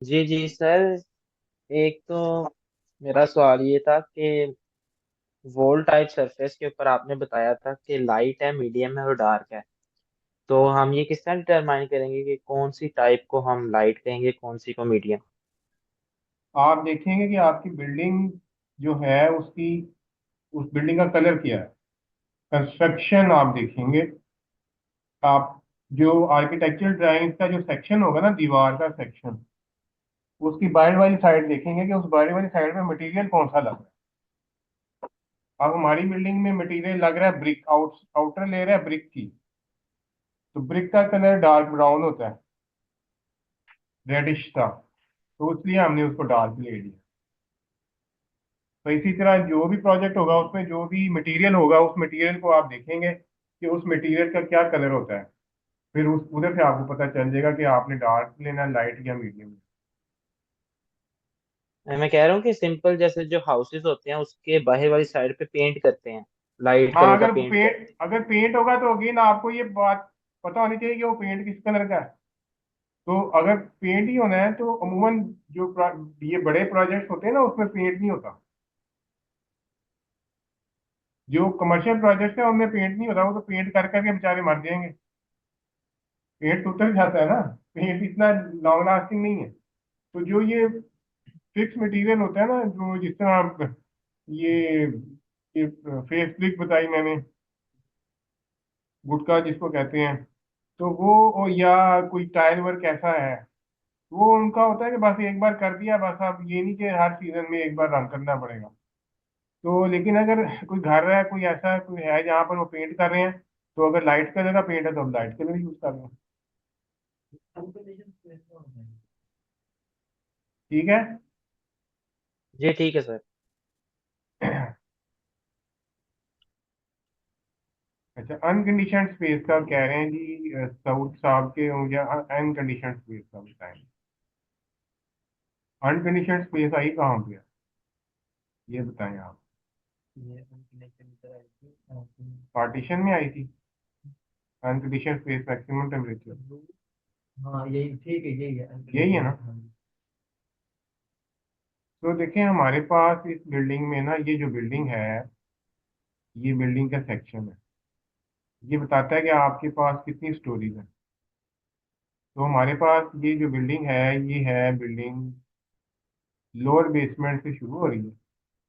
जी जी sir. एक तो मेरा सवाल ये था कि वॉल टाइप सरफेस के ऊपर आपने बताया था कि लाइट है, मीडियम है और डार्क है। तो हम ये किस तरह डिटरमाइन करेंगे कि कौन सी टाइप को हम लाइट कहेंगे, कौन सी को मीडियम? आप देखेंगे कि आपकी बिल्डिंग जो है उसकी उस बिल्डिंग का कलर क्या है। कंस्ट्रक्शन आप देखेंगे। आप जो आर्किटेक्चरल ड्राइंग का जो सेक्शन होगा ना, दीवार का सेक्शन, उसकी बाहर वाली साइड देखेंगे कि उस बाहर वाली साइड में मटेरियल कौन सा लग रहा है। अब हमारी बिल्डिंग में मटेरियल लग रहा है ब्रिक, आउटर लेयर है ब्रिक की। तो ब्रिक का कलर डार्क ब्राउन होता है, रेडिश सा। तो इसलिए हमने उसको डार्क ले लिया। तो इसी तरह जो भी प्रोजेक्ट होगा उसमें जो भी मटेरियल होगा, उस मटेरियल को आप देखेंगे कि उस मटेरियल का क्या कलर होता है। फिर उस उधर से आपको पता चल जाएगा कि आपने डार्क लेना, लाइट या मीडियम। मैं कह रहा हूँ कि सिंपल जैसे जो हाउसेस होते हैं उसके बाहर वाली साइड पे पेंट करते हैं, लाइट हाँ, कलर का अगर पेंट पेंट करते अगर पेंट होगा तो अगेन आपको ये बात पता होनी चाहिए कि वो पेंट किस कलर का है। तो अगर पेंट ही होना है तो अमूमन ये बड़े प्रोजेक्ट्स होते हैं ना, उसमें पेंट नहीं होता। जो कमर्शियल प्रोजेक्ट्स है उनमें पेंट नहीं होता, वो तो पेंट कर करके बेचारे मर जाएंगे। पेंट तो उतर जाता है ना। पेंट इतना लॉन्ग लास्टिंग नहीं है। तो जो ये फिक्स मटेरियल होता है ना, जो जिस तरह आप ये, ये फेस ब्रिक बताई मैंने, गुटका जिसको कहते हैं, तो वो या कोई टाइल वर्क ऐसा है, वो उनका होता है कि बस एक बार कर दिया बस। अब ये नहीं कि हर सीजन में एक बार रंग करना पड़ेगा। तो लेकिन अगर कोई घर है, कोई ऐसा कोई है जहाँ पर वो पेंट कर रहे हैं, तो अगर लाइट कलर का पेंट है तो हम लाइट कलर यूज कर रहे हैं। ठीक है। जी ठीक है सर। अच्छा, अनकंडीशनड स्पेस का कह रहे हैं जी, साउथ साहब के होंगे। अनकंडीशनड स्पेस का बताएं। अनकंडीशनड स्पेस आई कहाँ पे है, ये बताएं आप। पार्टीशन में आई थी अनकंडीशनड स्पेस मैक्सिमम टेम्परेचर। हाँ यही ठीक है, यही है यही है ना। अनकंडीशनल। तो देखें हमारे पास इस बिल्डिंग में ना, ये जो बिल्डिंग है, ये बिल्डिंग का सेक्शन है। ये बताता है कि आपके पास कितनी स्टोरीज है। तो हमारे पास ये जो बिल्डिंग है, ये है बिल्डिंग लोअर बेसमेंट से शुरू हो रही है।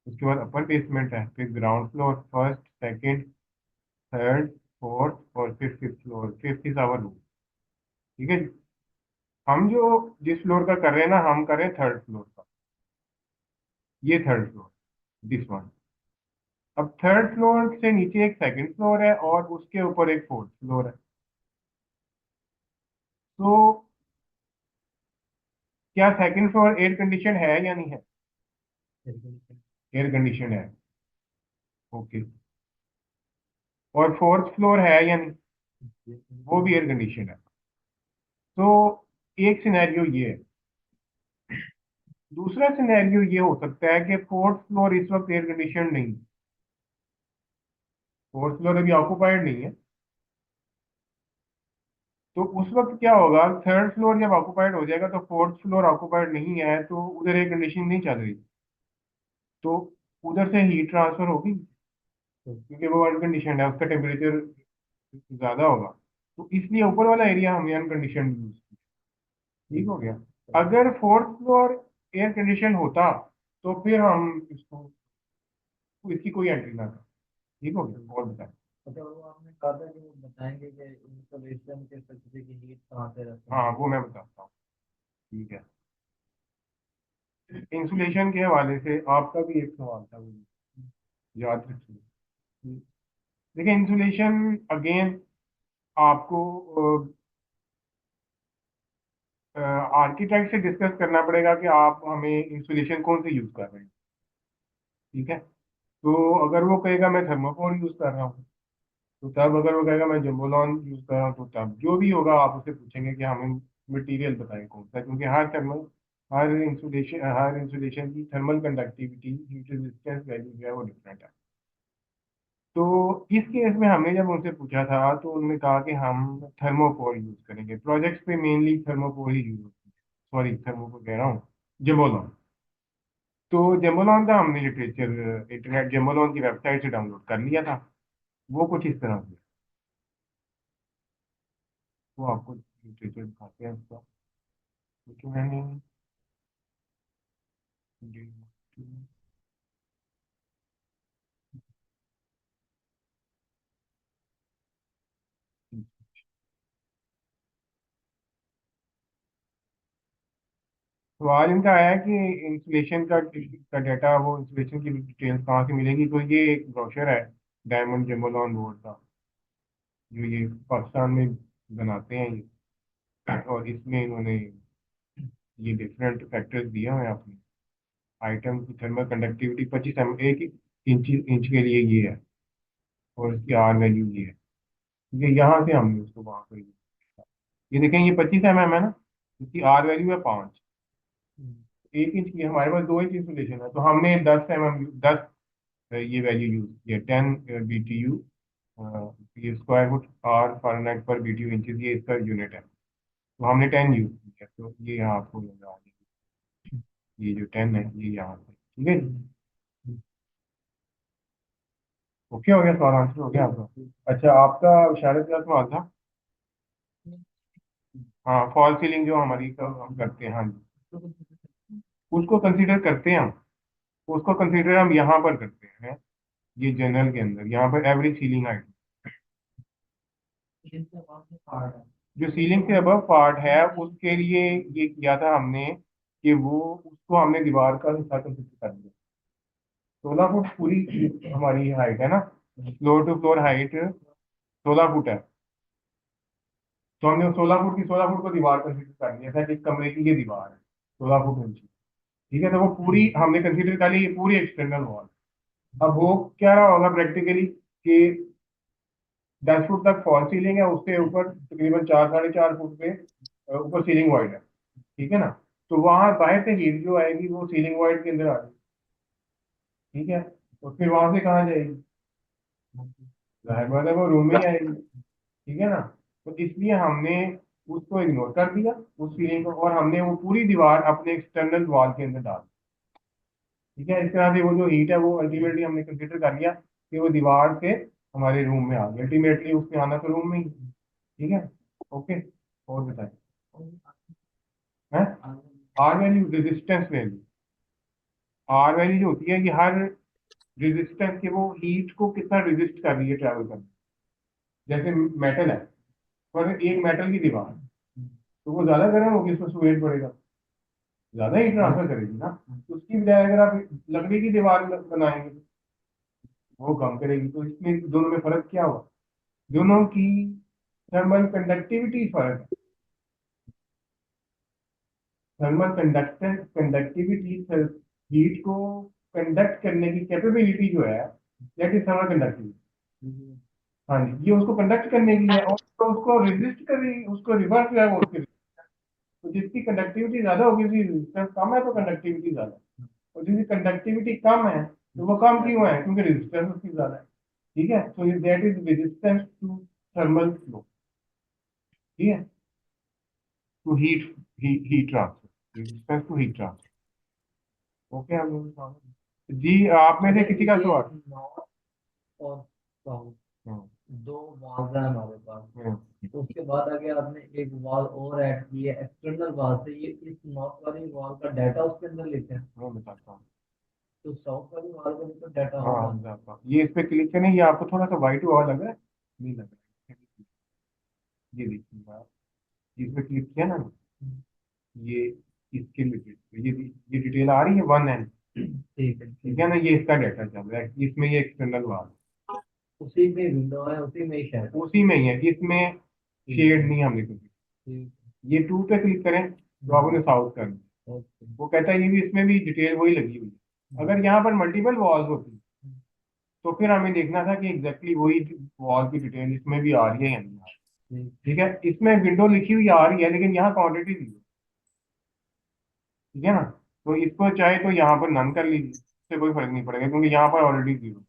उसके बाद अपर बेसमेंट है, फिर ground floor, first, second, third, fourth और फिर fifth floor. Fifth is our room. ठीक है जी। हम जो जिस फ्लोर का कर रहे हैं ना, हम कर रहे हैं थर्ड फ्लोर का। ये थर्ड फ्लोर, दिस वन। अब थर्ड फ्लोर से नीचे एक सेकंड फ्लोर है और उसके ऊपर एक फोर्थ फ्लोर है। तो क्या सेकंड फ्लोर एयर कंडीशन है या नहीं है? एयर कंडीशन है। ओके। और फोर्थ फ्लोर है या नहीं? वो भी एयर कंडीशन है। तो एक सिनेरियो ये है। दूसरा सिनेरियो ये हो सकता है कि फोर्थ फ्लोर इस वक्त एयर कंडीशन नहीं। फोर्थ फ्लोर अभी ऑक्यूपाइड नहीं है। तो उस वक्त क्या होगा, थर्ड फ्लोर जब ऑक्यूपाइड हो जाएगा तो फोर्थ फ्लोर ऑक्यूपाइड नहीं है, तो उधर एयर कंडीशन नहीं चल रही। तो उधर से हीट ट्रांसफर होगी, क्योंकि वो अनकंडीशन है, उसका टेम्परेचर ज्यादा होगा। तो इसलिए ऊपर वाला एरिया हमें अनकंडीशन यूज। ठीक हो गया। अगर फोर्थ फ्लोर एयर कंडीशन होता तो फिर हम इसको, इसकी कोई एंट्री ना था। ठीक हो गया, और बताएं। अच्छा वो आपने कहा था कि वो बताएंगे कि इंस्टॉलेशन के स्पेसिफिक हीट कहाँ से रहते हाँ, हैं। वो मैं बताता हूँ। ठीक है। इंसुलेशन के हवाले से आपका भी एक सवाल था, वो याद रखिए। देखिए, इंसुलेशन अगेन आपको आर्किटेक्ट से डिस्कस करना पड़ेगा कि आप हमें इंसुलेशन कौन से यूज कर रहे हैं। ठीक है। तो अगर वो कहेगा मैं थर्मोकोल यूज कर रहा हूँ, तो तब अगर वो कहेगा मैं जम्बोलॉन यूज कर रहा हूँ, तो तब जो भी होगा आप उससे पूछेंगे कि हमें मटेरियल बताएं कौन सा है। क्योंकि हर इंसुलेशन की thermal conductivity, heat resistance value जो है वो डिफरेंट है। तो इस केस में हमने जब उनसे पूछा था तो उन्होंने कहा कि हम थर्मोकोल यूज करेंगे। प्रोजेक्ट्स पे मेनली थर्मोकोल ही यूज होती है। सॉरी थर्मो को कह रहा हूँ, जेमोलॉन। तो जेमोलॉन का हमने लिटरेचर इंटरनेट जेमोलॉन की वेबसाइट से डाउनलोड कर लिया था। वो कुछ इस तरह से, वो आपको लिटरेचर दिखाते हैं उसका। तो मैंने सवाल इनका आया कि इंसुलेशन का डाटा, वो इंसुलेशन की डिटेल्स कहाँ से मिलेगी। तो ये एक ब्रोशर है डायमंड जेमोलॉन बोर्ड का, जो ये पाकिस्तान में बनाते हैं ये। और इसमें इन्होंने ये डिफरेंट फैक्टर्स दिए हुए हैं अपने आइटम की थर्मल कंडक्टिविटी। 25 एक इंच के लिए ये है, और इसकी आर वैल्यू ये है। ये यहाँ से हमने उसको वहां पर ये देखें, ये 25 mm है ना, इसकी आर वैल्यू है 5। 1 इंच की हमारे पास 2 इंच इंसुलेशन है, तो हमने 10 mm 10 ये वैल्यू यूज किया, 10 BTU। ये स्क्वायर फुट आर फारेनहाइट पर BTU इंचज, ये इसका यूनिट है। तो हमने 10 यूज किया, तो ये यहाँ आपको नजर आ जाएगी। ये जो 10 है ये यहाँ पे, ठीक है जी। ओके हो गया, सवाल आंसर हो गया आपका। अच्छा, आपका शायद क्या सवाल था? हाँ, फॉल सीलिंग जो हमारी हम करते हैं, हाँ जी, उसको कंसीडर करते हैं हम। उसको कंसीडर हम यहाँ पर करते हैं, ये जनरल के अंदर यहाँ पर एवरेज सीलिंग हाइट। जो सीलिंग से अबव पार्ट है उसके लिए ये किया था हमने, कि वो उसको हमने दीवार का हिस्सा कंसीडर कर दिया। 16 फुट पूरी हमारी हाइट है ना, floor to floor height 16 foot है। तो हमने 16 फुट की 16 फुट को दीवार कंसीडर कर लिया था, जिस कमरे की ये दीवार है 16 फुट ऊंची। ठीक है, तो वो पूरी हमने कंसीडर कर ली, ये पूरी एक्सटर्नल वॉल। अब वो क्या रहा होगा प्रैक्टिकली, कि 10 फुट तक फॉल सीलिंग है, उसके ऊपर तकरीबन 4 साढ़े 4 फुट पे ऊपर सीलिंग वाइड है। ठीक है ना, तो वहां बाहर से हीट जो आएगी वो सीलिंग वाइड के अंदर आ जाएगी। ठीक है, तो फिर वहां से कहाँ जाएगी? जाहिर बात है वो रूम में ही आएगी। ठीक है ना, तो इसलिए हमने उसको इग्नोर कर दिया, उस फीलिंग को, और हमने वो पूरी दीवार अपने एक्सटर्नल वॉल के अंदर डाल दी। ठीक है, इस तरह से वो जो हीट है वो अल्टीमेटली हमने कंसिडर कर लिया कि वो दीवार से हमारे रूम में आ गई, अल्टीमेटली उसने आना तो रूम में ही। ठीक है, ओके। और बताएं, है R value, resistance value. R value जो होती है, ये हर रेजिस्टेंस के, वो हीट को कितना रेजिस्ट कर रही है ट्रैवल करने। जैसे मेटल है, पर एक मेटल की दीवार, तो वो ज्यादा गर्म होगी, उसमें वेट बढ़ेगा, ज्यादा ही ट्रांसफर करेगी ना। तो उसकी बजाय अगर आप लकड़ी की दीवार बनाएंगे तो वो कम करेगी। तो इसमें दोनों में फर्क क्या हुआ? दोनों की थर्मल कंडक्टिविटी फर्क है। थर्मल कंडक्टिविटी हीट को कंडक्ट करने की कैपेबिलिटी जो है, दैट इज थर्मल कंडक्टिविटी। हाँ जी, ये उसको कंडक्ट करने की है, और तो उसको रेजिस्ट कर रही, उसको रिवर्स जो है वो उसके। तो जिसकी कंडक्टिविटी ज्यादा होगी उसकी रेजिस्टेंस कम है, तो कंडक्टिविटी ज्यादा है। और जिसकी कंडक्टिविटी कम है, तो वो कम क्यों है? क्योंकि रेजिस्टेंस उसकी ज्यादा है। ठीक है, so that is resistance to thermal flow. ठीक है, to heat, heat transfer, resistance to heat transfer. Okay, हम लोग जी, आप में से किसी का सवाल? और साउथ हम्म, दो वॉल्स हैं हमारे पास। हम्म, तो उसके बाद आगे आपने एक वॉल और ऐड की है एक्सटर्नल वॉल से, ये इस नॉर्थ वाली वॉल का डाटा उसके अंदर लेते हैं। मैं बताता हूँ। तो साउथ वाली वॉल का भी तो डाटा हाँ, होगा। मैं बताता हूँ। ये इस पे क्लिक करें, ये आपको थोड़ा सा व्हाइट हुआ लग रहा है? नहीं लग रहा है? ये देखिए आप, इस पे क्लिक किया ना, ये इसके रिलेटेड ये डिटेल आ रही है 1 एन। ठीक है, ठीक है ना, ये इसका डाटा चल रहा है, इसमें ये एक्सटर्नल वाल उसी में विंडो है, उसी में ही शेड है। उसी में ही है, इसमें ठीक शेड है। नहीं हमने कुछ। ठीक ये 2 पे क्लिक करें तो आपने साउथ कर दिया। है। ओके। वो कहता है ये भी, इसमें भी डिटेल वही लगी हुई है। अगर यहाँ पर मल्टीपल वॉल्स होती तो फिर हमें देखना था कि एग्जैक्टली वही वॉल की डिटेल इसमें भी आ रही है या नहीं आ रही। ठीक। ठीक है, इसमें विंडो लिखी हुई आ रही है, लेकिन यहाँ क्वांटिटी दी है। ठीक है ना, तो इसको चाहे तो यहाँ पर नन कर लीजिए, इससे कोई फर्क नहीं पड़ेगा, क्योंकि यहाँ पर ऑलरेडी 0।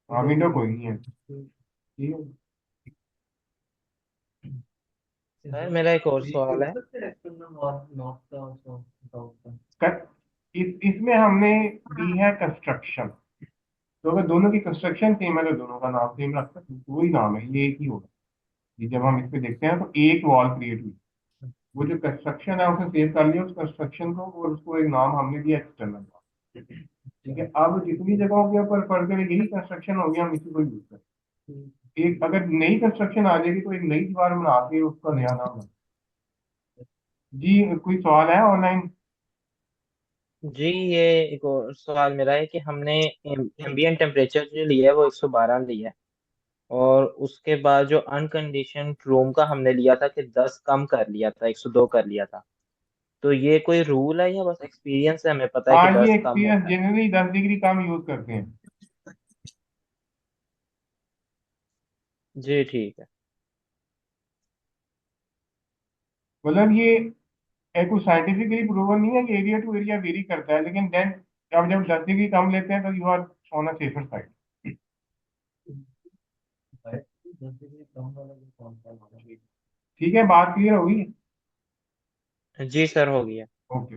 हाँ, विंडो कोई नहीं है। ठीक है। सर मेरा एक और सवाल है। इसमें हमने दी है कंस्ट्रक्शन। तो अगर दोनों की कंस्ट्रक्शन सेम है तो दोनों का नाम सेम रख सकते हैं, वही नाम है, ये एक ही होगा। ये जब हम इस पे देखते हैं तो एक वॉल क्रिएट हुई, वो जो कंस्ट्रक्शन है उसे सेव कर लिया उस कंस्ट्रक्शन को, और उसको एक नाम हमने दिया एक्सटर्नल। ठीक है, अब जितनी जगहों के ऊपर फर्दर यही कंस्ट्रक्शन होगी, हम इसी को यूज करते हैं। एक अगर नई कंस्ट्रक्शन आ जाएगी तो एक नई दीवार बना के उसका नया नाम है। जी, कोई सवाल है ऑनलाइन? जी, ये एक और सवाल मेरा है कि हमने एम्बिएंट टेम्परेचर जो लिया है वो 112 लिया है, और उसके बाद जो अनकंडीशन रूम का हमने लिया था कि 10 कम कर लिया था, 102 कर लिया था। तो ये कोई रूल है या बस एक्सपीरियंस है, हमें पता है कि हाँ, ये 10 कम एक्सपीरियंस होता है? जनरली 10 डिग्री कम यूज करते हैं। जी ठीक है। मतलब ये कोई साइंटिफिकली प्रूवन नहीं है कि एरिया टू एरिया वेरी करता है, लेकिन देन अब जब 10 डिग्री कम लेते हैं तो you are on a safer side. ठीक है, बात क्लियर होगी? जी सर, हो गया। ओके।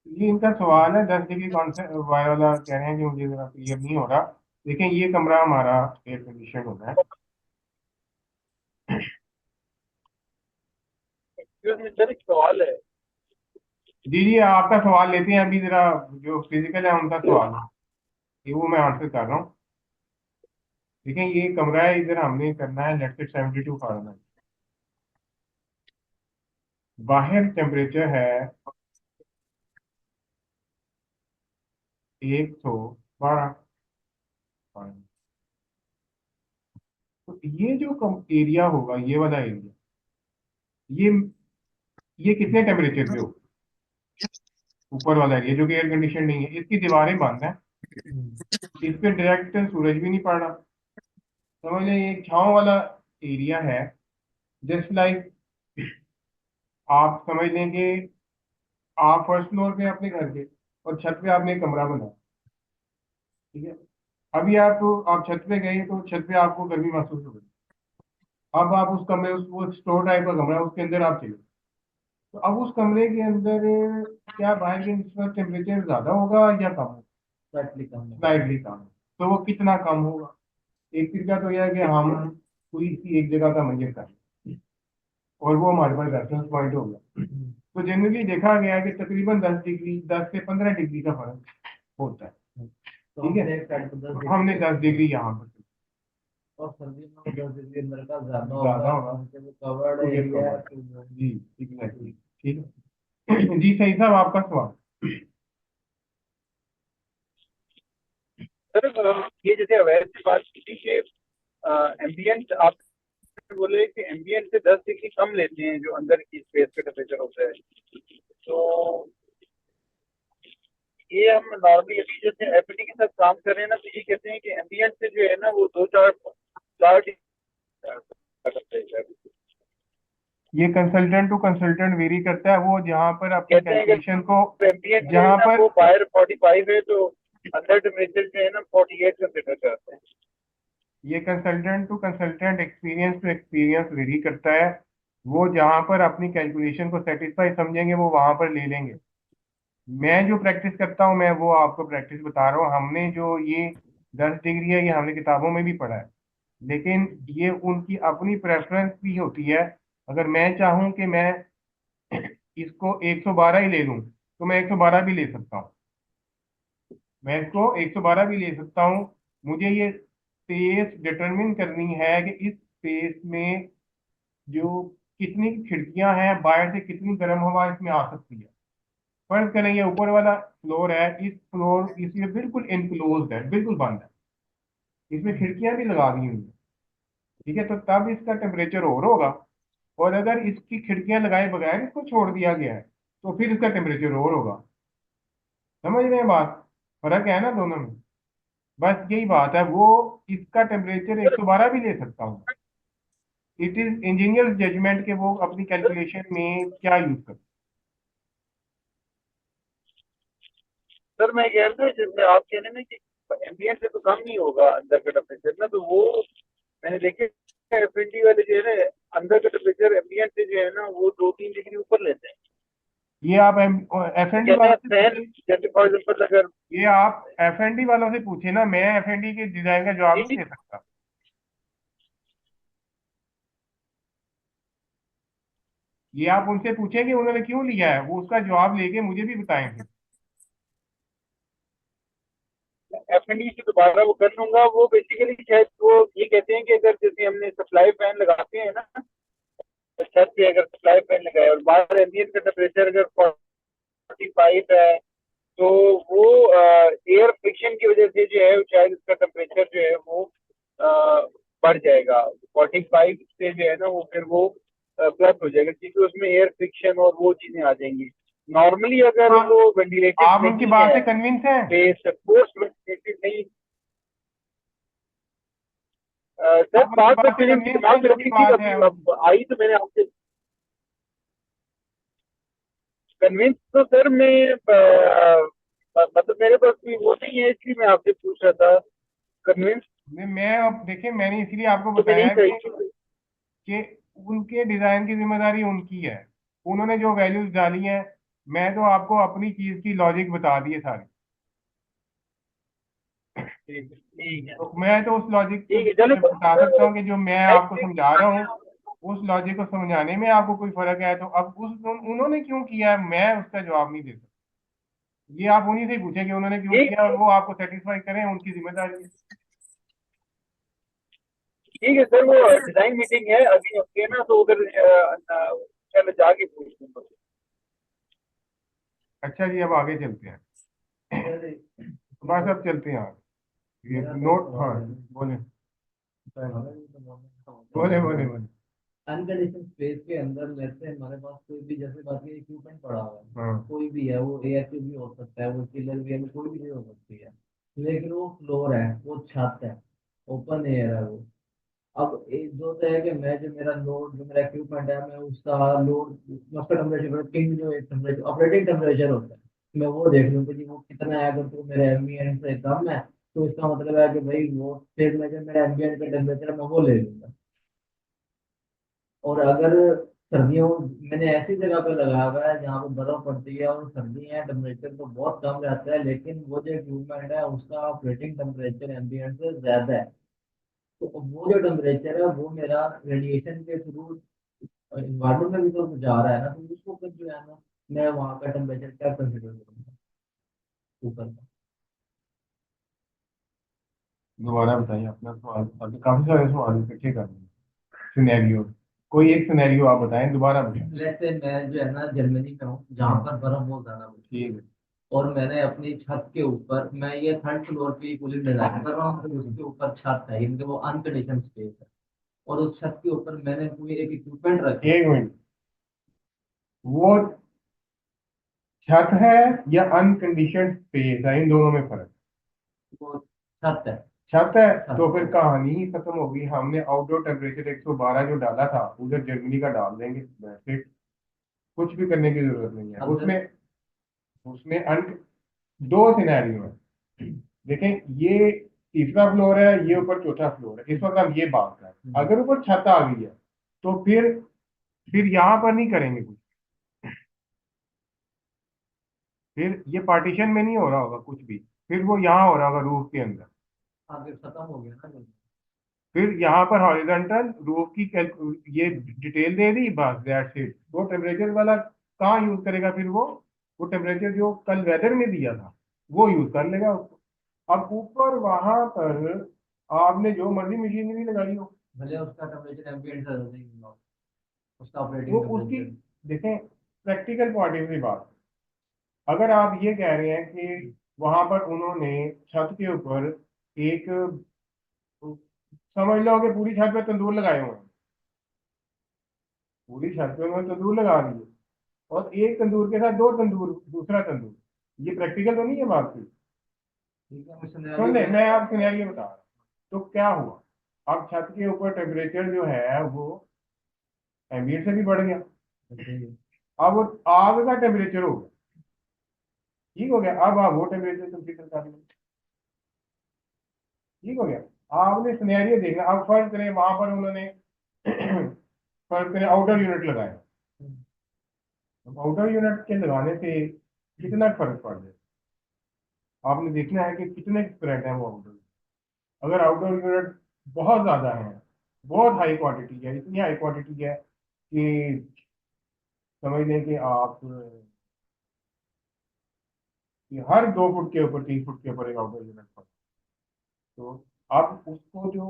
ये इनका सवाल है, 10 डिग्री कौन से वाला कह रहे हैं कि मुझे जरा क्लियर नहीं हो रहा। देखें, ये कमरा हमारा एयर कंडीशन होना है। सर एक सवाल है। जी जी, आपका सवाल लेते हैं अभी जरा। जो फिजिकल है उनका सवाल है, ये वो मैं आंसर कर रहा हूँ। देखें, ये कमरा है, इधर हमने करना है लेट्स से 72 फ़ारेनहाइट। बाहर टेम्परेचर है 112 फ़ारेनहाइट। तो ये जो कम एरिया होगा, ये वाला एरिया, ये ये कितने टेम्परेचर पे हो? ऊपर वाला एरिया जो कि एयर कंडीशन नहीं है, इसकी दीवारें बंद है, इस पे डायरेक्ट सूरज भी नहीं पड़ रहा। समझ लें ये एक छांव वाला एरिया है। जस्ट लाइक आप समझ लें कि आप फर्स्ट फ्लोर पे अपने घर के, और छत पे आपने एक कमरा बनाया। ठीक है, अभी आप छत पे गए तो छत पे आपको गर्मी महसूस हो गई। अब आप उस कमरे, उस वो स्टोर टाइप का कमरा है, उसके अंदर आप चले। तो अब उस कमरे के अंदर क्या बाहर के टेम्परेचर ज्यादा होगा या कम होगा? स्लाइटली कम। तो वो कितना कम होगा? एक तरीका तो यह है कि हम कोई सी एक जगह का मेजर कर लें, और वो हमारे पास रेफरेंस पॉइंट हो गया। तो जनरली देखा गया है कि तकरीबन 10 डिग्री, 10 से 15 डिग्री का फर्क होता है। ठीक है, तो हमने 10 डिग्री यहाँ पर ज्यादा होगा जी, एग्जैक्टली। ठीक है जी, सही साहब, आपका सवाल। सर ये जैसे अवैध की बात की कि एम्बियंट, आप बोले कि एम्बियंट से 10 डिग्री कम लेते हैं जो अंदर की स्पेस का टेम्परेचर होता है। तो ये हम नॉर्मली अभी जैसे एफडी के साथ काम कर रहे हैं ना, तो ये कहते हैं कि एम्बियंट से जो है ना वो 2 4 4 डिग्री ये कंसल्टेंट टू कंसल्टेंट वेरी करता है, वो जहाँ पर अपनी कहते हैं कि कैलकुलेशन को, एम्बियंट जो है जहाँ ना पर वो बाहर 45 है, तो अंदर टेम्परेचर जो है ना 48 कंसिडर करते हैं। ये consultant to consultant, experience to experience vary करता है। वो जहाँ पर अपनी कैलकुलेशन को सेटिस्फाई समझेंगे वो वहां पर ले लेंगे। मैं जो प्रैक्टिस करता हूँ, मैं वो आपको प्रैक्टिस बता रहा हूँ। हमने जो ये 10 डिग्री है, ये हमने किताबों में भी पढ़ा है, लेकिन ये उनकी अपनी प्रेफरेंस भी होती है। अगर मैं चाहूँ कि मैं इसको 112 ही ले लूँ तो मैं 112 भी ले सकता हूँ। मैं इसको 112 भी ले सकता हूँ। मुझे ये स्पेस डिटरमिन करनी है कि इस स्पेस में जो कितनी खिड़कियां हैं, बाहर से कितनी गर्म हवा इसमें आ सकती है। फर्ज करें ये ऊपर वाला फ्लोर है, इस फ्लोर इसमें बिल्कुल इनक्लोज्ड है, बिल्कुल बंद है, इसमें खिड़कियां भी लगा दी हुई हैं। ठीक है, तो तब इसका टेम्परेचर और होगा। और अगर इसकी खिड़कियां लगाए बगैर इसको छोड़ दिया गया है तो फिर इसका टेम्परेचर और होगा। समझ रहे हैं बात? फर्क है ना दोनों में। बस यही बात है, वो इसका टेम्परेचर सर 112 भी ले सकता हूँ। इट इज इंजीनियर जजमेंट के वो अपनी कैलकुलेशन में क्या यूज करते सर मैं कह रहा था जैसे आप कह रहे हैं ना कि एम्बियंट से तो कम नहीं होगा अंदर का टेम्परेचर ना, तो वो मैंने देखे एफएनडी वाले जो है ना, अंदर का टेम्परेचर एम्बिएंट से जो है ना वो 2-3 डिग्री ऊपर लेते हैं। ये आप तो एफएनडी कहते वालों हैं से फैन, पूछे। जैसे फॉर एग्जाम्पल अगर ये आप एफएनडी वालों से पूछे ना, मैं एफएनडी के डिजाइन का जवाब नहीं जी, दे सकता। ये आप उनसे पूछे कि उन्होंने क्यों लिया है, वो उसका जवाब लेके मुझे भी बताएंगे। एफएनडी से दोबारा वो कर लूंगा। वो बेसिकली शायद वो ये कहते हैं कि अगर जैसे हमने सप्लाई फैन लगाते हैं ना, तो छत पे अगर सप्लाई फैन लगाए और बाहर एम्बिएंट का टेम्परेचर अगर 45 है, तो वो एयर फ्रिक्शन की वजह से जो है शायद उसका टेम्परेचर जो है वो बढ़ जाएगा। 45 से जो है ना वो फिर वो प्लस हो जाएगा, क्योंकि उसमें एयर फ्रिक्शन और वो चीजें आ जाएंगी। नॉर्मली अगर हाँ, वो वेंटिलेटेड आप उनकी नहीं बात है, से कन्विंस हैं? स्पेस पोस्ट वेंटिलेटेड नहीं। सर आप उनकी बात तो बात से मेरे कन्विंस दिमाग हैं में जो भी रखी थी, बात अभी है अब आई तो मैंने आपसे कन्विंस। तो सर मैं मतलब मेरे पास कोई वो नहीं है, इसलिए मैं आपसे पूछ रहा था। कन्विंस मैं अब देखिए, मैंने इसलिए आपको तो मैं नहीं बताया था कि actually। उनके डिजाइन की जिम्मेदारी उनकी है। उन्होंने जो वैल्यूज डाली हैं, मैं तो आपको अपनी चीज की लॉजिक बता दी है सारी। ठीक है, तो मैं तो उस लॉजिक ठीक है, चलो। से बता सकता हूँ कि जो मैं आपको नेक्स्ट समझा रहा हूँ, उस लॉजिक को समझाने में आपको कोई फर्क है। तो अब उन्होंने क्यों किया है, मैं उसका जवाब नहीं दे सकता। ये आप उन्हीं से ही पूछे कि उन्होंने क्यों ठीक किया, और वो आपको सेटिस्फाई करें, उनकी जिम्मेदारी है। ठीक है सर, वो डिजाइन मीटिंग है अगले हफ्ते ना, तो उधर मैं जाके पूछ लूंगा। अच्छा जी, अब आगे चलते हैं। बस अब चलते हैं आगे। ये नोट, हाँ, बोले बोले बोले बोले। अनकंडीशन स्पेस के अंदर जैसे हमारे पास कोई भी, जैसे बाकी इक्विपमेंट पड़ा हुआ है, हाँ, कोई भी है, वो एएचयू भी हो सकता है, वो चिलर भी है, कोई भी चीज हो सकती है, लेकिन वो फ्लोर है, वो छत है, ओपन एयर है वो। अब एक जो होता है कि मैं जो मेरा लोड, जो मेरा इक्विपमेंट है, मैं उसका लोड, उसका टेम्परेचर, किंग जो एक टेम्परेचर, ऑपरेटिंग टेम्परेचर होता है, मैं वो देख लूँ कि जी वो कितना है। अगर तो मेरे एम्बियंट से कम है, तो इसका मतलब है कि भाई वो, फिर मैं जो मेरा एम्बियंट का टेम्परेचर है मैं वो ले लूंगा। और अगर सर्दियों, मैंने ऐसी जगह पे लगाया हुआ है जहाँ पे बर्फ पड़ती है और सर्दी है, टेम्परेचर तो बहुत कम रहता है, लेकिन वो जो इक्विपमेंट है उसका ऑपरेटिंग टेम्परेचर एम्बियंट से ज्यादा है। तो वो जो टेम्परेचर है वो मेरा रेडिएशन के थ्रू इन्वायरमेंट में भी तो जा रहा है ना, तो उसको फिर जो है ना, मैं वहाँ का टेम्परेचर क्या कंसिडर करूँगा ऊपर का। दोबारा बताइए अपना सवाल। अभी काफी सारे सवाल इकट्ठे कर लिए। सिनेरियो, कोई एक सिनेरियो आप बताएं, दोबारा बताएं। जैसे मैं जो है ना जर्मनी में हूँ, जहाँ हाँ, पर बर्फ बहुत ज्यादा होती है, ठीक है। और मैंने अपनी छत के ऊपर, मैं ये थर्ड फ्लोर की कूलिंग डिजाइन कर रहा हूँ, तो उसके ऊपर छत है, इनके वो अनकंडीशन स्पेस है, और उस छत के ऊपर मैंने कोई एक इक्विपमेंट रखा है। एक मिनट, वो छत है या अनकंडीशनड स्पेस है, इन दोनों में फर्क? वो छत है। छत है छत तो है। फिर कहानी ही खत्म होगी। हमने आउटडोर टेम्परेचर 112 जो डाला था, उधर जर्मनी का डाल देंगे, वैसे कुछ भी करने की जरूरत नहीं है अब उसमें। उसमें दो सिनेरियो है। देखें, ये तीसरा फ्लोर है, ये ऊपर चौथा फ्लोर है, इस वक्त हम ये बात कर रहे हैं। अगर ऊपर छत आ गई है, तो फिर यहाँ पर नहीं करेंगे कुछ। फिर ये पार्टीशन में नहीं हो रहा होगा कुछ भी, फिर वो यहाँ हो रहा होगा रूफ के अंदर। आगे खत्म हो गया ना। फिर यहाँ पर हॉरिजॉन्टल रूफ की ये डिटेल दे दी, बस दैट्स इट। वो टेम्परेचर वाला कहाँ यूज करेगा फिर? वो टेम्परेचर जो कल वेदर में दिया था, वो यूज कर लेगा उसको। अब ऊपर वहां पर आपने जो मर्जी मशीनरी लगाई हो, भले उसका टेम्परेचर एम्बियंट से ज्यादा ही होगा, उसका वो ऑपरेटिंग उसकी, टेम्परेचर। देखें, प्रैक्टिकल पॉइंट ऑफ व्यू बात। अगर आप ये कह रहे हैं कि वहां पर उन्होंने छत के ऊपर एक, समझ लो कि पूरी छत पे तंदूर लगाए हुए हैं, पूरी छत पे उन्होंने तंदूर लगा दिए, और एक तंदूर के साथ दो तंदूर, दूसरा तंदूर, ये प्रैक्टिकल तो नहीं है बात की? ठीक है, मैं सुन सिनेरियो ले, में। मैं आप सिनेरियो बता रहा हूँ। तो क्या हुआ, अब छत के ऊपर टेम्परेचर जो है वो एम्बियंट से भी बढ़ गया। अब वो आग का टेम्परेचर हो गया, ठीक हो गया। अब आप वो टेम्परेचर कंसीडर कर लो, ठीक हो गया। आपने सिनेरियो देखना। अब फर्ज करें वहां पर उन्होंने फर्ज करें आउटर यूनिट लगाया, आउटर यूनिट के लगाने से कितना फर्क पड़ जाए, आपने देखना है कि कितने स्प्रेड है वो आउटर। अगर आउटर यूनिट बहुत ज्यादा है, बहुत हाई क्वांटिटी है, इतनी हाई क्वांटिटी है कि समझ लें कि आप कि हर 2 फुट के ऊपर 3 फुट के ऊपर एक आउटर यूनिट पर, तो अब उसको जो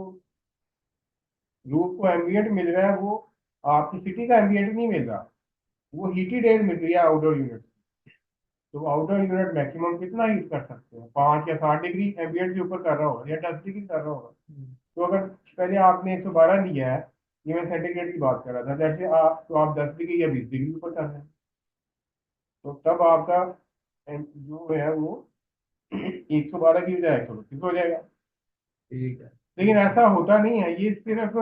रूफ को एम्बियंट मिल रहा है वो आपकी सिटी का एम्बियंट नहीं मिल रहा, वो हीटेड एयर मिल रही है आउटर यूनिट। तो आउटर यूनिट मैक्सिमम कितना हीट कर सकते हैं, 5 या 7 डिग्री एम्बियंट के ऊपर कर रहा होगा या 10 डिग्री कर रहा होगा। तो अगर पहले आपने 112 लिया है, ये मैं सेंटीग्रेड की बात कर रहा था, जैसे आप तो आप 10 डिग्री या 20 डिग्री ऊपर कर रहे हैं, तो तब आपका जो है वो 112 की बजाय 132 हो जाएगा। ठीक है। लेकिन ऐसा होता नहीं है, ये सिर्फ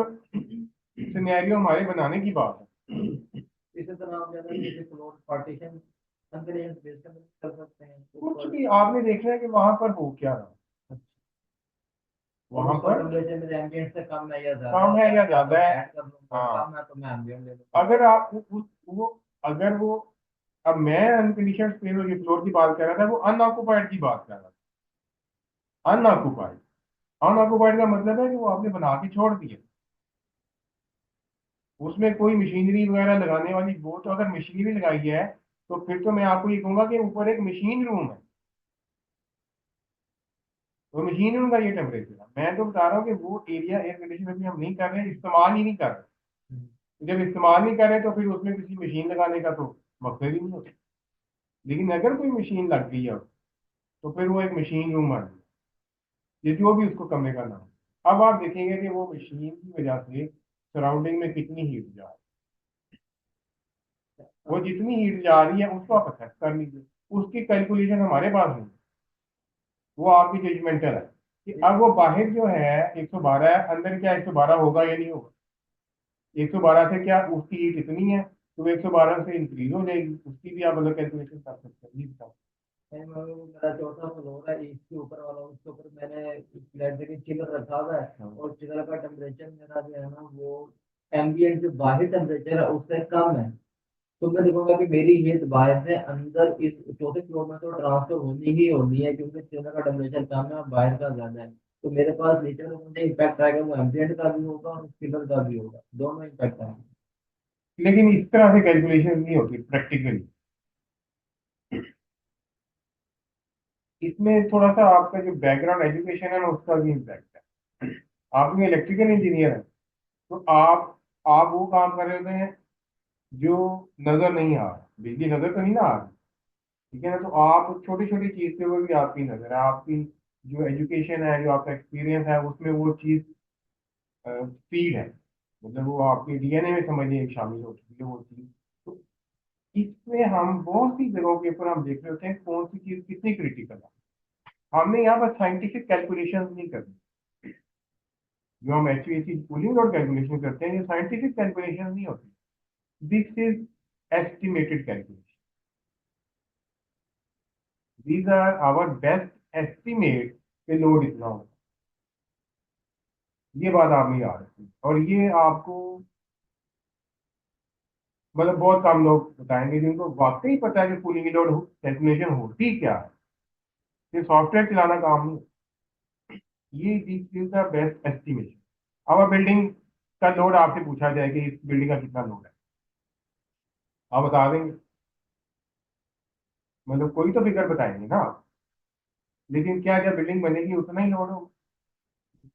सिनेरियो हमारे बनाने की बात है। इसी तरह आप ज्यादा जैसे फ्लोर पार्टीशन अंदर या स्पेस के अंदर कर सकते हैं कुछ ऊपर। भी आपने देखना है कि वहां पर हो क्या रहा, और वहां उसका पर टेम्परेचर मेरे एम्बियंट से कम है या ज्यादा कम है या ज्यादा है। ऐड कर लूंगा, हाँ, कम है तो मैं एम्बियंट ले लूंगा। अगर आप वो अगर वो अब मैं अनकंडीशनड स्पेस और फ्लोर की बात कर रहा था, वो अनऑक्युपाइड की बात कर रहा था। अनऑक्युपाइड, अनऑक्युपाइड का मतलब है कि वो आपने बना के छोड़ दिया, उसमें कोई मशीनरी वगैरह लगाने वाली, वो तो अगर मशीनरी लगाई है तो फिर तो मैं आपको ये कहूंगा कि ऊपर एक मशीन रूम है, तो मशीन रूम का ये टेम्परेचर है। मैं तो बता रहा हूँ कि वो एरिया एयर कंडीशन अभी हम नहीं कर रहे, इस्तेमाल ही नहीं कर रहे। जब इस्तेमाल नहीं कर रहे तो फिर उसमें किसी मशीन लगाने का तो मकसद ही नहीं होता। लेकिन अगर कोई मशीन लग गई है तो फिर वो एक मशीन रूम बन गया, ये जो भी उसको कमरे का नाम। अब आप देखेंगे कि वो मशीन की वजह से सराउंडिंग में कितनी हीट जा रही है, वो जितनी हीट जा रही है उसको आप असेस कर लीजिए, उसकी कैलकुलेशन हमारे पास नहीं है, वो आपकी जजमेंटल है कि अब वो बाहर जो है 112 है, अंदर क्या 112 होगा या नहीं होगा। 112 से क्या उसकी हीट इतनी है तो 112 से इंक्रीज हो जाएगी, उसकी भी आप अलग कैलकुलेशन कर सकते हैं। जी बताओ। मेरा चौथा फ्लोर है, इसके ऊपर वाला, उसके ऊपर मैंने फ्लैट देखिए चिलर रखा हुआ है, और चिलर का टेम्परेचर मेरा जो है ना वो एम्बियंट जो बाहर टेम्परेचर है उससे कम है। तो मैं देखूंगा कि मेरी हीट बाहर से अंदर इस चौथे फ्लोर में तो ट्रांसफर होनी ही होनी है, क्योंकि चिलर का टेम्परेचर कम है और बाहर का ज्यादा है। तो मेरे पास नीचे में मुझे इम्पैक्ट आएगा, वो एम्बियंट का भी होगा और चिलर का भी होगा, दोनों इम्पैक्ट आएंगे। लेकिन इस तरह से कैलकुलेशन नहीं होती प्रैक्टिकली, इसमें थोड़ा सा आपका जो बैकग्राउंड एजुकेशन है ना उसका भी इम्पैक्ट है। आप भी इलेक्ट्रिकल इंजीनियर हैं, तो आप वो काम कर रहे होते हैं जो नजर नहीं आ रहा, बिजली नजर तो नहीं ना आ रही, ठीक है ना, तो आप छोटी छोटी चीज पे वो भी आपकी नजर है, आपकी जो एजुकेशन है, जो आपका एक्सपीरियंस है, उसमें वो चीज फीड है, मतलब वो आपके डीएनए में समझिए शामिल हो चुकी है वो चीज। तो इसमें हम बहुत सी जगहों के ऊपर हम देख रहे होते हैं कौन सी चीज कितनी क्रिटिकल है। हमने यहाँ पर साइंटिफिक कैलकुलेशन नहीं करनी, जो हम HVAC कूलिंग और कैलकुलेशन करते हैं, ये साइंटिफिक कैलकुलेशन नहीं होती, this is estimated calculation, these are our best estimate पे लोड इतना होगा। ये बात आपने याद रखनी, और ये आपको मतलब बहुत कम लोग बताएंगे जिनको वाकई पता है कि कूलिंग की लोड कैलकुलेशन होती क्या है, ये सॉफ्टवेयर चलाना काम नहीं है। ये this is the best estimation. अब बिल्डिंग का लोड आपसे पूछा जाए कि इस बिल्डिंग का कितना लोड है, आप बता देंगे, मतलब कोई तो फिगर बताएंगे ना, लेकिन क्या जब बिल्डिंग बनेगी उतना ही लोड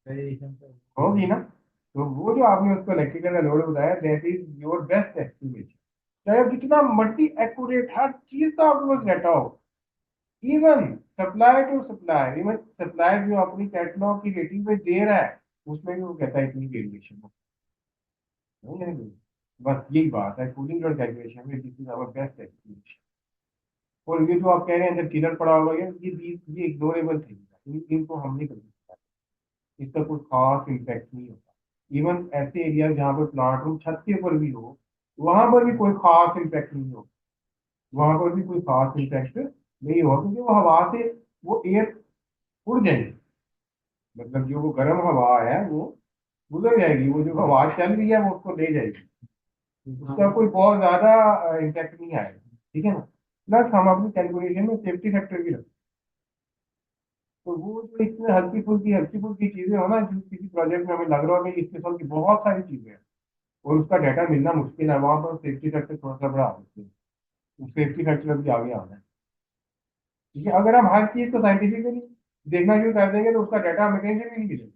वेरिएशन तो होगी ना। तो वो जो आपने उसको इलेक्ट्रिकल का लोड बताया, that is your best estimation, चाहे जितना मर्जी एक्यूरेट हर चीज का आपके पास डाटा हो, even supply to supply, even supply जो अपनी कैटलॉग की रेटिंग पे दे रहा है उसमें भी वो कहता है इतनी वेरिएशन हो। नहीं, बस यही बात है कूलिंग और कैलकुलेशन में, this is our best estimation. और ये जो आप कह रहे हैं अंदर चिलर पड़ा होगा, ये इग्नोरेबल थिंग है, इनको हम नहीं कर सकते, इसका कोई खास इम्पैक्ट नहीं होता। इवन ऐसे एरिया जहाँ पर प्लांट रूम छत के ऊपर भी हो, वहां पर भी कोई खास इम्पैक्ट नहीं होगा, वहां पर भी कोई खास इम्पैक्ट नहीं होगा, क्योंकि वो हवा से वो एयर उड़ जाएंगे, मतलब जो वो गर्म हवा है वो गुजर जाएगी, वो जो हवा चल रही है वो उसको ले जाएगी, उसका कोई बहुत ज्यादा इम्पैक्ट नहीं आएगा। ठीक है ना। प्लस हम अपनी कैलकुलेशन में सेफ्टी फैक्टर भी रखते हैं। तो वो जो इसमें हल्की फुल्की चीजें हो ना, जो किसी प्रोजेक्ट में हमें लग रहा है कि इसके साथ की बहुत सारी चीजें हैं और उसका डाटा मिलना मुश्किल है, वहां पर सेफ्टी फैक्टर थोड़ा सा बढ़ा देते हैं। सेफ्टी फैक्टर भी आगे आना है। ठीक है, अगर हम हर चीज को साइंटिफिकली देखना शुरू कर देंगे तो उसका डाटा हमें कहीं से भी नहीं मिलेगा।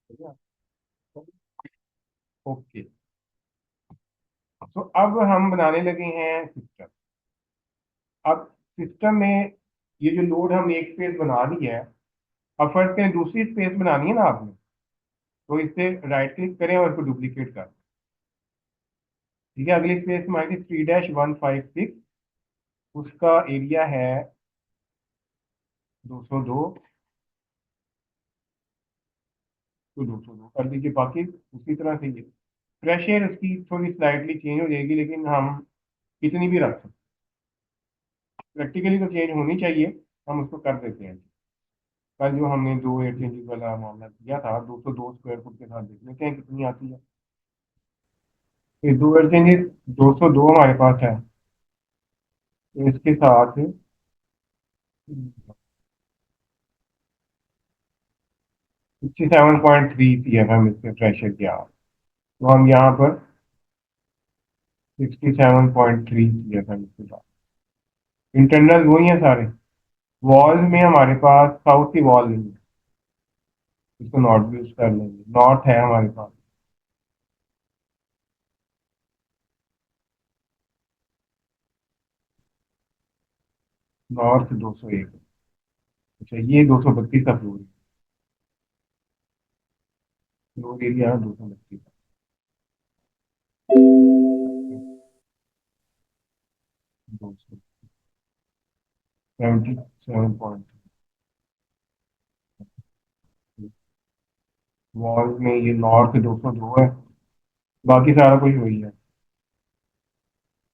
ठीक है। ओके। तो अब हम बनाने लगे हैं सिस्टम। अब सिस्टम में ये जो लोड हम एक स्पेस बना दी है, अब फर्स्ट करें दूसरी स्पेस बनानी है ना आपने, तो इससे राइट क्लिक करें और इसको डुप्लीकेट कर। ठीक है, अगली स्पेस में आएगी 3-156, उसका एरिया है 202, तो 202 कर दीजिए। बाकी उसी तरह से ये प्रेशर उसकी थोड़ी स्लाइटली चेंज हो जाएगी, लेकिन हम कितनी भी रख सकते, प्रैक्टिकली तो चेंज होनी चाहिए, हम उसको कर देते हैं। कल जो हमने दो एयर चेंजेस वाला मामला किया था 202 स्क्वायर फुट के साथ, देख लेते हैं कितनी आती है। ये दो एयर चेंजेस 202 हमारे पास है, तो इसके साथ 67.3 pfm इसके प्रेशर के आप, तो हम यहाँ पर 67.3 pfm इसके साथ। इंटरनल वही है सारे। वॉल्स में हमारे पास साउथ की वॉल नहीं है, इसको नॉर्थ यूज कर लेंगे, नॉर्थ है हमारे पास। नॉर्थ 201। अच्छा, ये 232 का फ्लोर है, फ्लोर एरिया 232। 277 वॉल में ये नॉर्थ 202 है, बाकी सारा कुछ वही है।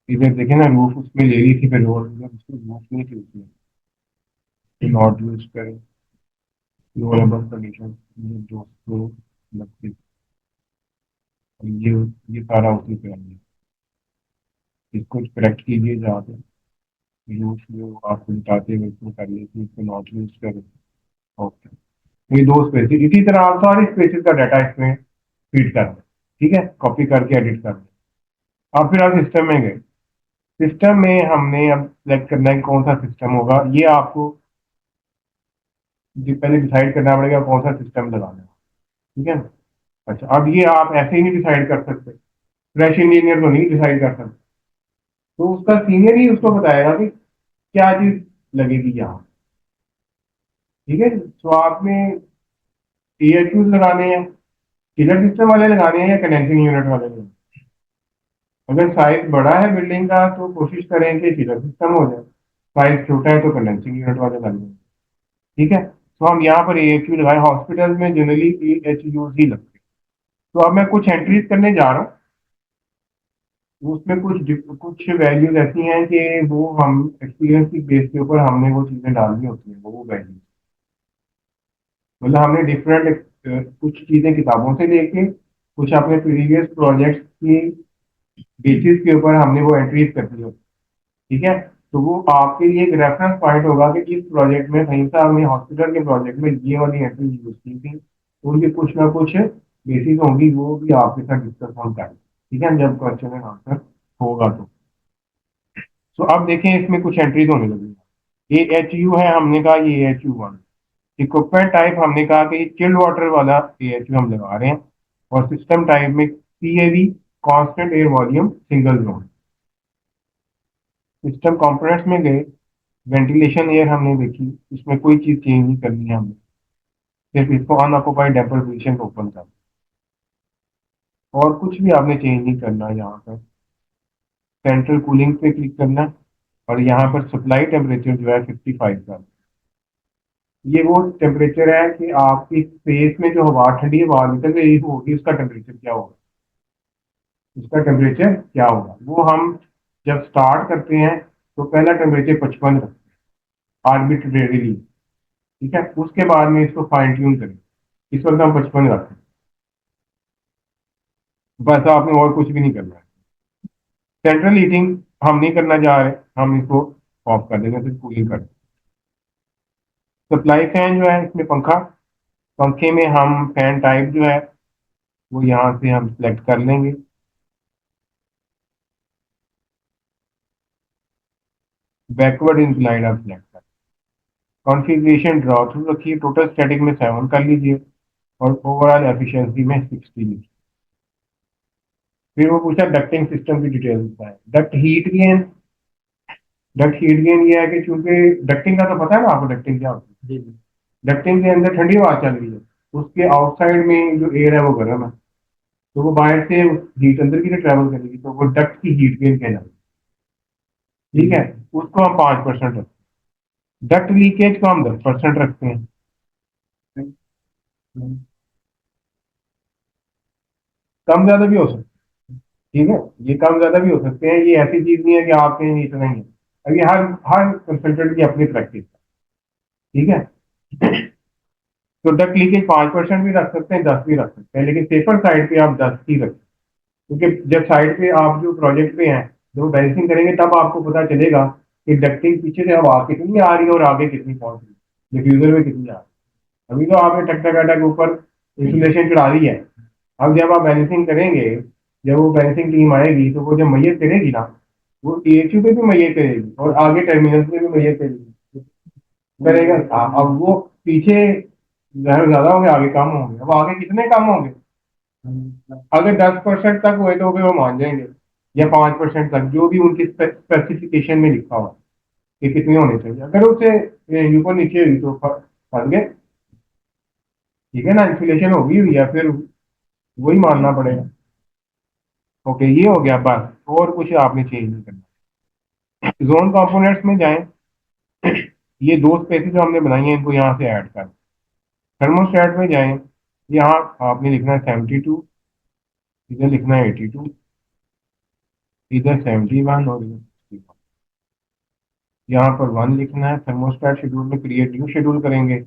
इधर देखे ना, रूफ उसमें ले ली थी, फिर उसमें रूफ नहीं थी उसमें, तो नॉर्थ यूज करें। लोअर अबव कंडीशन, ये 232, ये सारा उसी पे है। इसको करेक्ट कीजिए जहाँ पे यूज जो आपको बताते हैं इसको कर लीजिए, इसको नॉट यूज करें। ओके। ये दो स्पेसिस, इसी तरह आप सारी स्पेसिस का डाटा इसमें फीड कर दें। ठीक है, कॉपी करके एडिट कर दें। अब फिर आप सिस्टम में गए। सिस्टम में हमने अब सेलेक्ट करना है कि कौन सा सिस्टम होगा, ये आपको पहले डिसाइड करना पड़ेगा कौन सा सिस्टम लगाना है। ठीक है ना। अच्छा, अब ये आप ऐसे ही नहीं डिसाइड कर सकते, फ्रेश इंजीनियर तो नहीं डिसाइड कर सकते, तो उसका सीनियर ही उसको बताएगा कि क्या चीज लगेगी यहाँ। ठीक है, तो आपने AHUs लगाने हैं, चिलर सिस्टम वाले लगाने हैं या कंडेंसिंग यूनिट वाले लगाने हैं। अगर साइज बड़ा है बिल्डिंग का तो कोशिश करें कि चिलर सिस्टम हो जाए, साइज छोटा है तो कंडेंसिंग यूनिट वाले लग जाए। ठीक है, तो हम यहाँ पर AHU लगाए, हॉस्पिटल में जनरली AHUs ही लगते हैं। तो अब मैं कुछ एंट्रीज करने जा रहा हूँ, उसमें कुछ वैल्यूज ऐसी हैं कि वो हम एक्सपीरियंस की बेस के ऊपर हमने वो चीज़ें डालनी होती हैं, वो वैल्यूज, मतलब हमने डिफरेंट कुछ चीज़ें किताबों से लेके कुछ अपने प्रीवियस प्रोजेक्ट्स की बेसिस के ऊपर हमने वो एंट्रीज करनी होती। ठीक है, तो वो आपके लिए एक रेफरेंस पॉइंट होगा कि इस प्रोजेक्ट में कहीं सा हमने हॉस्पिटल के प्रोजेक्ट में ये वाली एंट्री यूज की थी, उनकी कुछ ना कुछ बेसिस होंगी, वो भी आपके साथ डिस्कस हम करें। ठीक है, जब क्वेश्चन एंड आंसर होगा तो अब देखें इसमें कुछ एंट्रीज होने लगी। AHU है, हमने कहा ये AHU 1। इक्विपमेंट टाइप हमने कहा कि चिल्ड वाटर वाला AHU हम लगा रहे हैं, और सिस्टम टाइप में CAV, constant air volume single zone. System components में गए, वेंटिलेशन एयर हमने देखी, इसमें कोई चीज चेंज नहीं करनी है हमने, सिर्फ इसको अनऑक्युपाइड डेम्पर पोजीशन ओपन कर, और कुछ भी आपने चेंज नहीं करना है। यहाँ पर सेंट्रल कूलिंग पे क्लिक करना है, और यहाँ पर सप्लाई टेम्परेचर जो है 55 का। ये वो टेम्परेचर है कि आपकी स्पेस में जो हवा, ठंडी हवा निकल रही होगी, उसका टेम्परेचर क्या होगा, उसका टेम्परेचर क्या होगा। वो हम जब स्टार्ट करते हैं तो पहला टेम्परेचर 55 रखते हैं, आर्बिट्रेरीली, ठीक है। उसके बाद में इसको फाइन ट्यून करें। इस वक्त हम 55 रखें, बस आपने और कुछ भी नहीं करना है। सेंट्रल हीटिंग हम नहीं करना चाह रहे, हम इसको ऑफ कर देंगे, सिर्फ कूलिंग कर। सप्लाई फैन जो है इसमें पंखा, पंखे में हम फैन टाइप जो है वो यहाँ से हम सिलेक्ट कर लेंगे। बैकवर्ड इंक्लाइंड आप सिलेक्ट कर, कॉन्फ़िगरेशन ड्रॉ थ्रू रखिए, टोटल स्टैटिक में 7 कर लीजिए और ओवरऑल एफिशिएंसी में 60 लिखिए। फिर वो पूछा डक्टिंग सिस्टम की डिटेल बताएं। डक्ट हीट गेन ये है कि चूंकि डक्टिंग का तो पता है ना आपको, डक्टिंग क्या होती जी जी। है। डक्टिंग के अंदर ठंडी हवा चल रही है, उसके आउटसाइड में जो एयर है वो गर्म है, तो वो बाहर से हीट अंदर की ट्रेवल करेगी, तो वो डक्ट की हीट गेन कहलाएगी, ठीक है। उसको हम 5% रखते हैं। डक्ट लीकेज को हम 10% रखते हैं। कम ज्यादा भी हो सकता है, ठीक है। ये कम ज्यादा भी हो सकते हैं, ये ऐसी चीज नहीं है कि आपके लिए इतना ही है। अब ये हर हर कंसल्टेंट की अपनी प्रैक्टिस है, ठीक है। तो डक्ट लीकेज 5% भी रख सकते हैं, 10 भी रख सकते हैं, लेकिन सेफर साइड पे आप 10 ही रखें, क्योंकि जब साइड पे आप जो प्रोजेक्ट पे हैं, जब बैलेंसिंग करेंगे तब आपको पता चलेगा कि डक्टिंग पीछे से हवा कितनी आ रही है और आगे कितनी पहुंच रही है, डिफ्यूजर में कितनी आ रही है। अभी तो आपने टकटका के ऊपर इंसुलेशन चढ़ा दी है। अब जब आप बैलेंसिंग करेंगे, जब वो बैलेंसिंग टीम आएगी तो वो जब मैयत करेगी ना, वो एएचयू पे भी मैयत करेगी और आगे टर्मिनल पे भी मैयत करेगी, करेगा। अब वो पीछे ज्यादा होंगे, आगे कम होंगे। अब आगे कितने कम होंगे? अगर 10% तक हुए तो भी वो मान जाएंगे, या 5% तक, जो भी उनकी स्पेसिफिकेशन में लिखा हुआ कि कितने होने चाहिए। अगर उसे ऊपर नीचे हुई तो फंस गए, ठीक है ना, इन्फ्लेशन होगी हुई है, फिर वही मानना पड़ेगा। ओके, ये हो गया बस, और कुछ आपने चेंज नहीं करना। जोन कंपोनेंट्स में जाएं, ये दो स्पेसेस जो हमने बनाई हैं इनको यहाँ से ऐड कर। थर्मोस्टेट में जाएं, यहाँ आपने लिखना है 72, इधर लिखना है 82, इधर 71 और इधर 61। यहाँ पर 1 लिखना है। थर्मोस्टेट शेड्यूल में क्रिएट न्यू शेड्यूल करेंगे,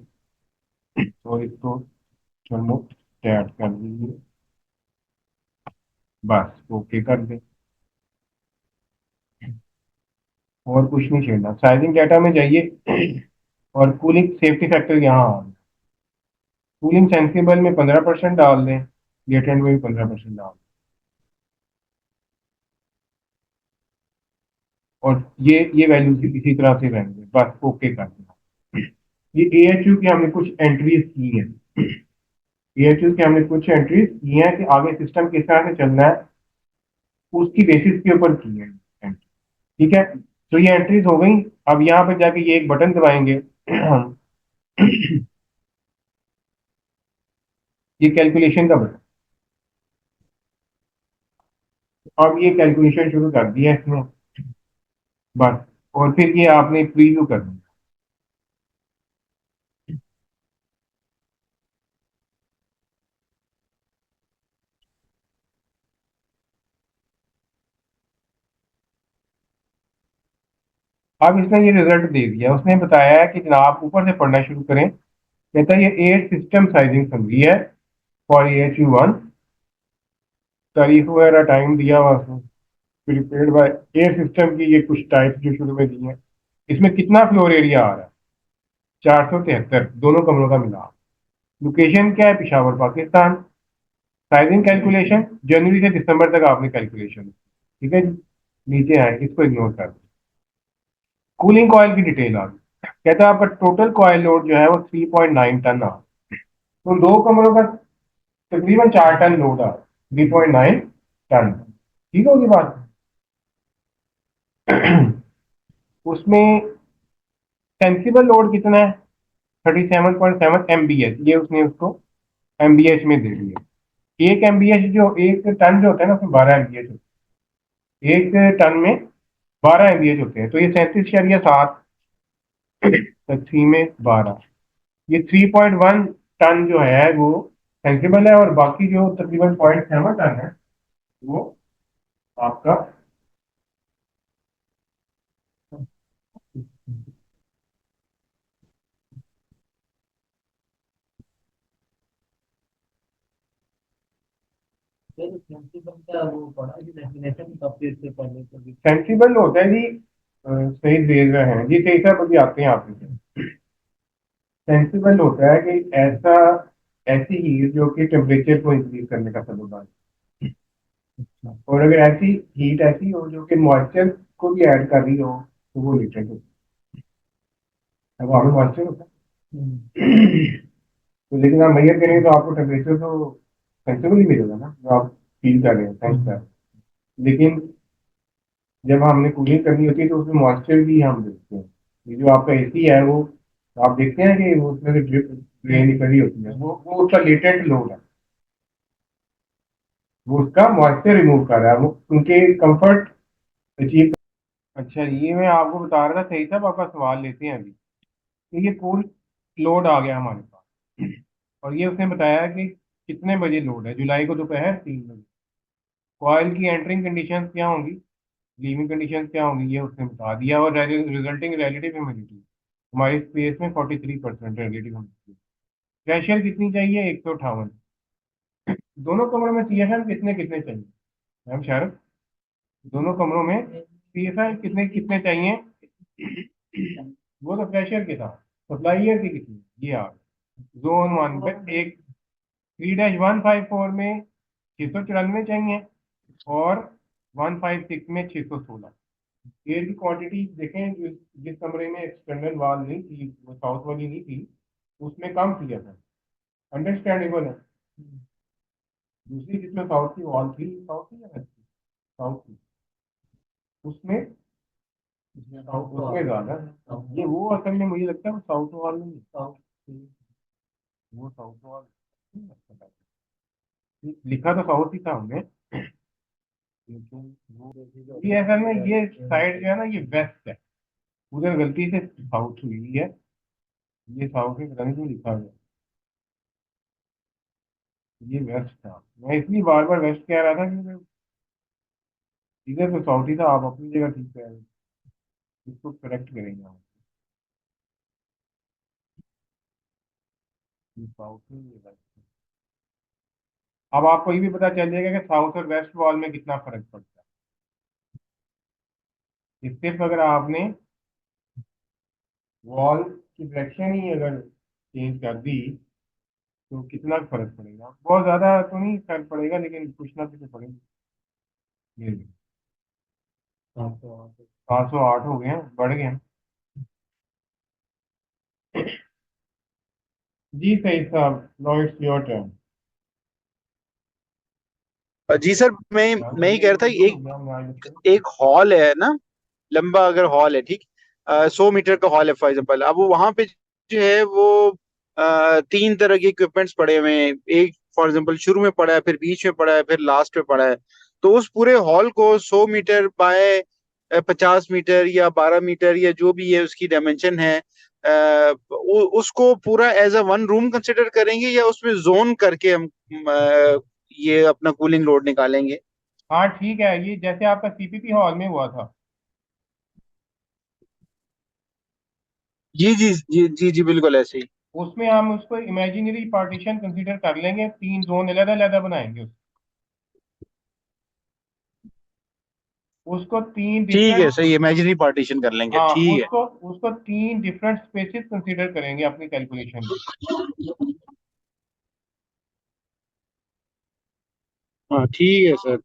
तो इसको थर्मोस्टेट कर दीजिए, बस ओके कर दें। और कुछ नहीं छेड़ना। साइजिंग डाटा में जाइए और कूलिंग सेफ्टी फैक्टर यहाँ आ गया। कूलिंग सेंसिबल में 15% डाल दें, लेटेंट में भी 15% डाल दें, और ये वैल्यू इसी तरह से रहेंगे, बस ओके कर दें। ये एएचयू की हमने कुछ एंट्रीज की हैं, एएचयू की हमने कुछ एंट्रीज की हैं कि आगे सिस्टम किस तरह से चलना है, उसकी बेसिस के ऊपर की है, ठीक है। तो ये एंट्रीज हो गई। अब यहाँ पे जाके ये एक बटन दबाएंगे हम, ये कैलकुलेशन का बटन। अब ये कैलकुलेशन शुरू कर दिया इसने, बस। और फिर ये आपने प्रीव्यू करना। अब इसने ये रिजल्ट दे दिया, उसने बताया है कि जनाब ऊपर से पढ़ना शुरू करें। कहता है ये एयर सिस्टम साइजिंग समरी है फॉर AHU1, तारीख वगैरह टाइम दिया हुआ उसने, प्रिपेयर्ड बाय एयर सिस्टम की ये कुछ टाइप जो शुरू में दी है। इसमें कितना फ्लोर एरिया आ रहा है? 473, दोनों कमरों का मिला। लोकेशन क्या है? पिशावर पाकिस्तान। साइजिंग कैलकुलेशन जनवरी से दिसंबर तक आपने कैलकुलेशन, ठीक है जी। नीचे आए, इसको इग्नोर कर दो। कूलिंग कॉयल की डिटेल आ गई। कहता है आपका टोटल कॉयल लोड जो है वो 3.9 टन आ, तो दो कमरों का तकरीबन 4 टन लोड आ, 3.9 टन, ठीक होगी बात। उसमें सेंसिबल लोड कितना है? 37.7 MBH, ये उसने उसको MBH में दे दिया। एक MBH जो एक टन जो होता है ना, उसमें 12 MBH होते हैं, एक टन में 12 MBH होते हैं, तो ये 37.7 3 में 12, ये 3.1 टन जो है वो सेंसिबल है, और बाकी जो तकरीबन 0.7 टन है वो आपका सेंसिबल का वो पढ़ा कि डेफिनेशन काफी इससे पढ़ने को भी। सेंसिबल होता है जी, सही भेज रहे हैं जी, सही साहब अभी आते हैं आप। सेंसिबल होता है कि ऐसा ऐसी हीट जो कि टेम्परेचर को इंक्रीज करने का सबब है। अच्छा। और अगर ऐसी हीट ऐसी हो जो कि मॉइस्चर को भी ऐड कर रही हो तो वो हीटेड होती है। अब हमें मॉइस्चर होता है तो, लेकिन आप मेजर करेंगे तो आपको टेम्परेचर तो सेंसिबल ही मिलेगा ना, जो आप फील कर रहे हैं सेंस कर। लेकिन जब हमने कूलिंग करनी होती है तो उसमें मॉइस्चर भी हम देखते हैं। ये जो आपका एसी है वो, आप देखते हैं कि वो उसमें से ड्रिप ड्रेन निकल रही होती है, वो उसका लेटेंट लोड है, वो उसका मॉइस्चर रिमूव कर रहा है, वो उनके कंफर्ट अचीव। अच्छा, ये मैं आपको बता रहा था, सही साहब आपका सवाल लेते हैं अभी। तो ये कूल लोड आ गया हमारे पास, और ये उसने बताया कि कितने बजे लोड है, जुलाई को दोपहर 3 बजे। कॉइल की एंटरिंग कंडीशन क्या होंगी, लीविंग कंडीशन क्या होंगी, ये उसने बता दिया। और रिजल्टिंग रिलेटिव ह्यूमिडिटी हमारे स्पेस में 43% रिलेटिव ह्यूमिडिटी। प्रेशर कितनी चाहिए, 158। दोनों कमरों में सीएफएम कितने कितने चाहिए मैम शायद, दोनों कमरों में सीएफएम कितने कितने चाहिए, वो तो प्रेशर के साथ सप्लाई ईयर की कितनी, ये आ जोन 1 में एक 3-154 में 694 चाहिए, और 156 में 616। एयर की क्वांटिटी देखें, जिस कमरे में एक्सटर्नल वॉल नहीं थी, वो साउथ वाली नहीं थी, उसमें कम किया था, अंडरस्टैंडेबल है। दूसरी जिसमें साउथ की वॉल थी, साउथ की या west की? साउथ की, उसमें उसमें ज्यादा। ये वो असल में मुझे लगता है वो साउथ वॉल नहीं है, वो साउथ वॉल लिखा तो साउथ ही था हमने, लेकिन ये असल में ये साइड जो है ना ये वेस्ट है, उधर गलती से साउथ हुई है, ये साउथ में पता नहीं क्यों लिखा हुआ है, ये वेस्ट था। मैं इसलिए बार बार वेस्ट कह रहा था क्योंकि इधर तो साउथ ही था, आप अपनी जगह ठीक कह रहे हैं, इसको करेक्ट करेंगे हम। ये साउथ में ये वेस्ट। अब आपको ये भी पता चल जाएगा कि साउथ और वेस्ट वॉल में कितना फर्क पड़ता है। सिर्फ अगर आपने वॉल की डायरेक्शन ही अगर चेंज कर दी तो कितना फर्क पड़ेगा, बहुत ज्यादा तो नहीं फर्क पड़ेगा, लेकिन कुछ ना कुछ तो पड़ेगा। ये 508 हो गए हैं, बढ़ गए हैं। जी सही साहब, नो इट्स योर टर्न। जी सर, मैं ही कह रहा था, एक हॉल है ना, लंबा अगर हॉल है, ठीक, 100 मीटर का हॉल है फॉर एग्जाम्पल। अब वो वहां पे जो है वो तीन तरह के इक्विपमेंट्स पड़े हुए हैं। एक फॉर एग्जाम्पल शुरू में पड़ा है, फिर बीच में पड़ा है, फिर लास्ट में पड़ा है। तो उस पूरे हॉल को 100 मीटर बाय 50 मीटर या 12 मीटर या जो भी है उसकी डायमेंशन है, उसको पूरा as a one room consider करेंगे, या उसमें जोन करके हम ये अपना कूलिंग लोड निकालेंगे। हाँ ठीक है, ये जैसे आपका सीपीपी हॉल में हुआ था। जी जी जी जी जी, बिल्कुल ऐसे ही। उसमें हम उसको इमेजिनरी पार्टीशन कंसीडर कर लेंगे, 3 जोन अलग अलग बनाएंगे उसको तीन ठीक है, डिफरेंट। सही, इमेजिनरी पार्टीशन कर लेंगे, हाँ, ठीक है। उसको उसको 3 डिफरेंट स्पेसिस कंसीडर करेंगे अपनी कैलकुलेशन में। हाँ ठीक है सर।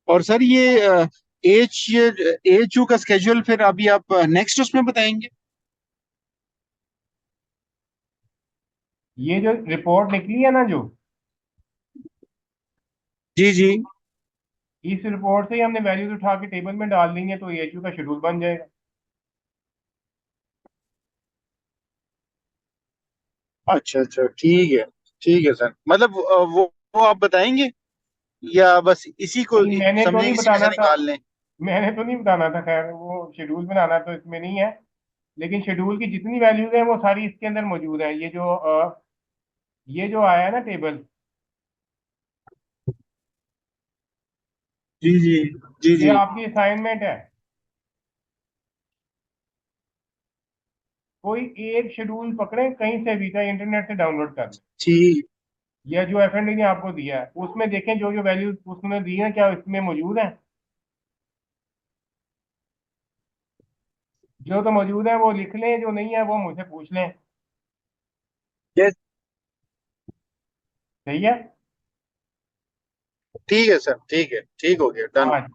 और सर ये एच यू का स्केड्यूल फिर अभी आप नेक्स्ट उसमें बताएंगे। ये जो रिपोर्ट निकली है ना, जो जी जी। इस रिपोर्ट से ही हमने वैल्यूज उठा के टेबल में डाल देंगे तो एएचयू का शेड्यूल बन जाएगा। अच्छा अच्छा, ठीक है सर, मतलब वो आप बताएंगे, या बस इसी को नहीं, मैंने तो समझें नहीं इसी में से बताना था, निकाल लें। मैंने तो नहीं बताना था, खैर वो शेड्यूल बनाना तो इसमें नहीं है। लेकिन शेड्यूल की जितनी वैल्यूज है वो सारी इसके अंदर मौजूद है। ये जो आया है ना टेबल, जी जी जी ये जी। आपकी असाइनमेंट है। कोई एक शेड्यूल पकड़े कहीं से भी, चाहे इंटरनेट से डाउनलोड कर लें। ठीक यह जो एफएनडी ने आपको दिया है उसमें देखें, जो जो वैल्यू उसने दी है क्या इसमें मौजूद है? जो तो मौजूद है वो लिख लें, जो नहीं है वो मुझसे पूछ लें। ये सही है। ठीक है सर, ठीक है, ठीक हो गया, डन। हाँ